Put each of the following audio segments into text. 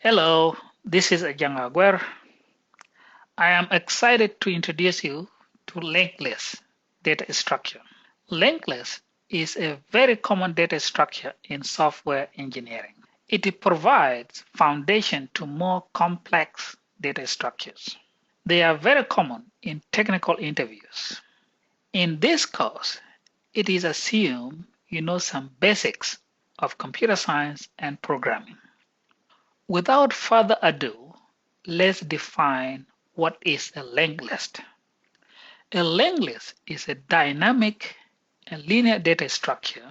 Hello, this is Ajang Aguer. I am excited to introduce you to linked list data structure. Linked list is a very common data structure in software engineering. It provides foundation to more complex data structures. They are very common in technical interviews. In this course, it is assumed you know some basics of computer science and programming. Without further ado, let's define what is a linked list. A linked list is a dynamic and linear data structure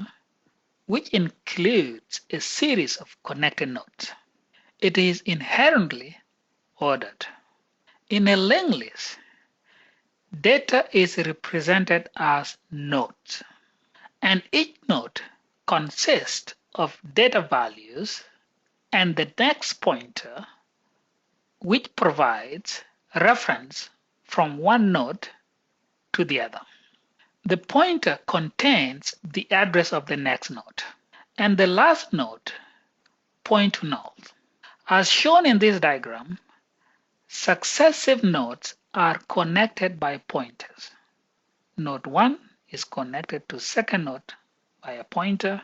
which includes a series of connected nodes. It is inherently ordered. In a linked list, data is represented as nodes, and each node consists of data values and the next pointer, which provides reference from one node to the other. The pointer contains the address of the next node, and the last node points to null. As shown in this diagram, successive nodes are connected by pointers. Node 1 is connected to second node by a pointer.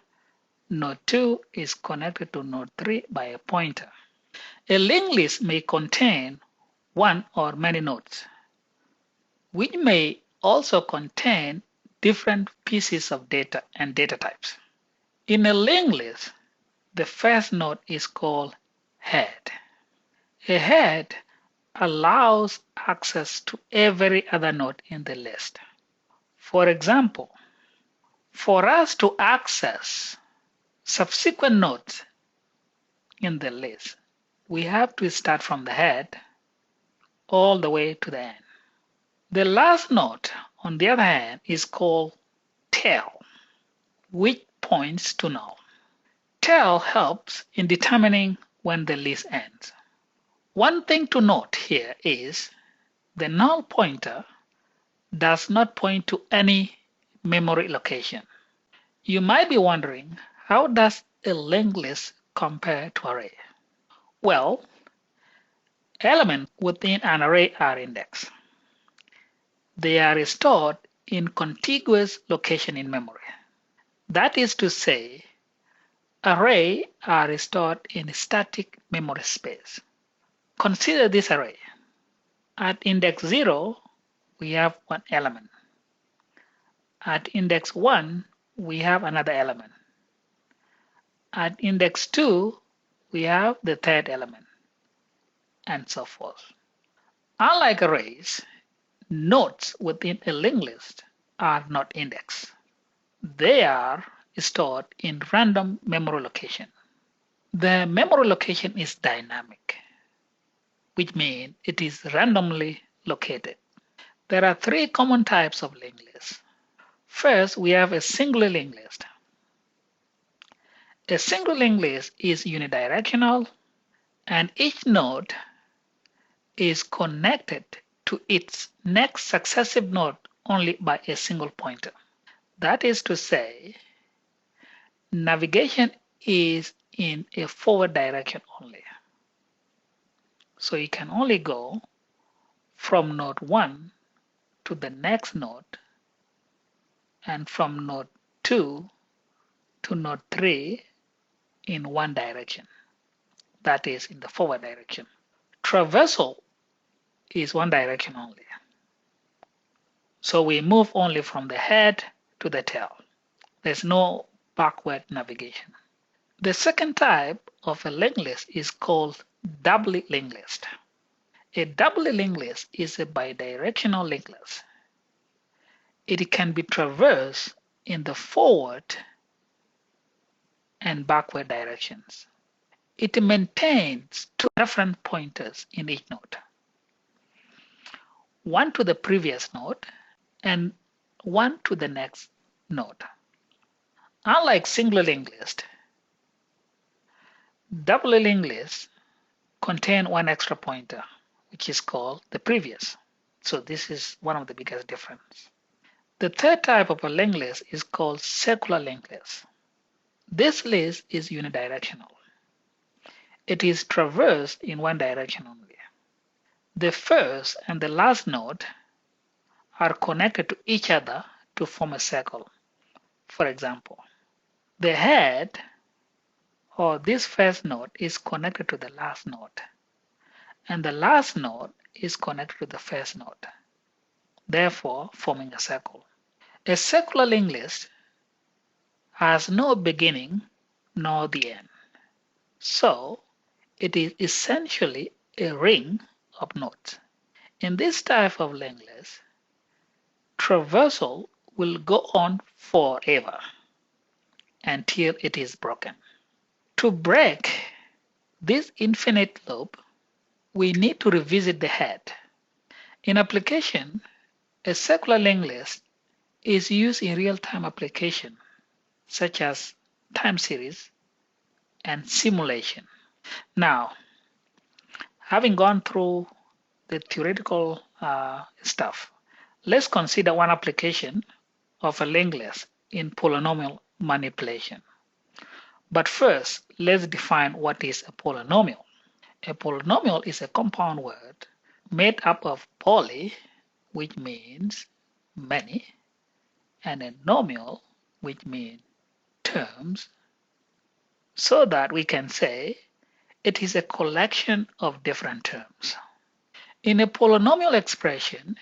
Node 2 is connected to node 3 by a pointer. A linked list may contain one or many nodes, which may also contain different pieces of data and data types. In a linked list, the first node is called head. A head allows access to every other node in the list. For example, for us to access subsequent nodes in the list, we have to start from the head all the way to the end. The last node, on the other hand, is called tail, which points to null. Tail helps in determining when the list ends. One thing to note here is the null pointer does not point to any memory location. You might be wondering, how does a linked list compare to array? Well, elements within an array are indexed. They are stored in contiguous location in memory. That is to say, arrays are stored in static memory space. Consider this array. At index 0, we have one element. At index 1, we have another element. At index 2, we have the third element, and so forth. Unlike arrays, nodes within a linked list are not indexed. They are stored in random memory location. The memory location is dynamic, which means it is randomly located. There are three common types of linked lists. First, we have a single linked list. A single linked list is unidirectional, and each node is connected to its next successive node only by a single pointer. That is to say, navigation is in a forward direction only. So you can only go from node 1 to the next node, and from node 2 to node 3 in one direction. That is in the forward direction. Traversal is one direction only. So we move only from the head to the tail. There's no backward navigation. The second type of a linked list is called doubly linked list. A doubly linked list is a bidirectional linked list. It can be traversed in the forward and backward directions. It maintains two reference pointers in each node, one to the previous node and one to the next node. Unlike single linked list, double linked lists contain one extra pointer, which is called the previous. So this is one of the biggest differences. The third type of a linked list is called circular linked list. This list is unidirectional. it is traversed in one direction only. The first and the last node are connected to each other to form a circle. For example, the head or this first node is connected to the last node, and the last node is connected to the first node, therefore forming a circle. A circular linked list has no beginning nor the end, so it is essentially a ring of nodes. In this type of linked list, traversal will go on forever until it is broken. To break this infinite loop, we need to revisit the head. In application, a circular linked list is used in real-time application such as time series and simulation. Now, having gone through the theoretical stuff, let's consider one application of a linked list in polynomial manipulation. But first, let's define what is a polynomial. A polynomial is a compound word made up of poly, which means many, and a nomial, which means terms, so that we can say it is a collection of different terms. In a polynomial expression,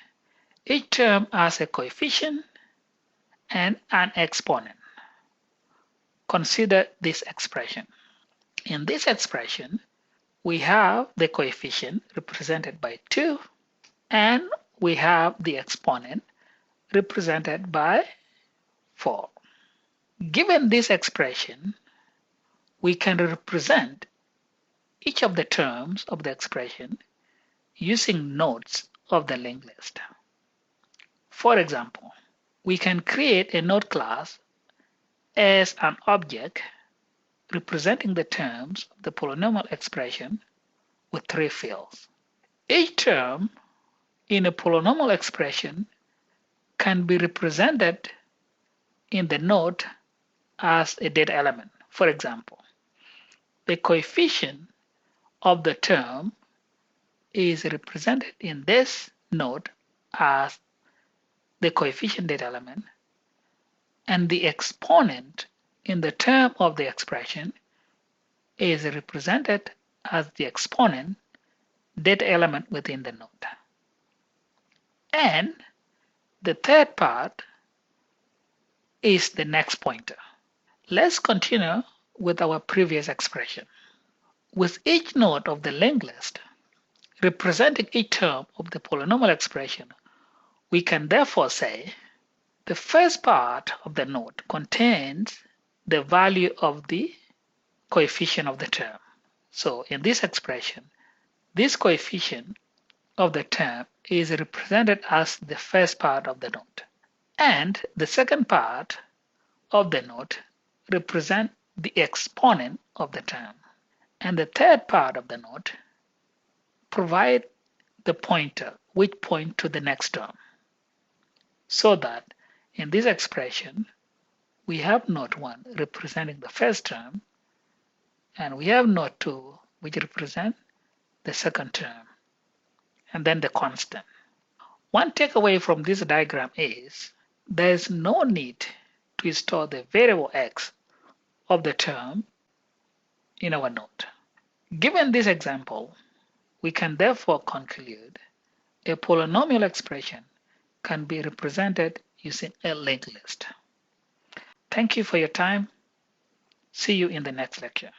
each term has a coefficient and an exponent. Consider this expression. In this expression, we have the coefficient represented by 2, and we have the exponent represented by 4. Given this expression, we can represent each of the terms of the expression using nodes of the linked list. For example, we can create a node class as an object representing the terms of the polynomial expression with 3 fields. Each term in a polynomial expression can be represented in the node as a data element. For example, the coefficient of the term is represented in this node as the coefficient data element, and the exponent in the term of the expression is represented as the exponent data element within the node. And the third part is the next pointer. Let's continue with our previous expression. With each node of the linked list representing each term of the polynomial expression, we can therefore say the first part of the node contains the value of the coefficient of the term. So in this expression, this coefficient of the term is represented as the first part of the node. And the second part of the node represents the exponent of the term. And the third part of the node provides the pointer which points to the next term. So that in this expression, we have node 1 representing the first term, and we have node 2 which represent the second term, and then the constant. One takeaway from this diagram is there is no need to store the variable x of the term in our node. Given this example, we can therefore conclude a polynomial expression can be represented using a linked list. Thank you for your time. See you in the next lecture.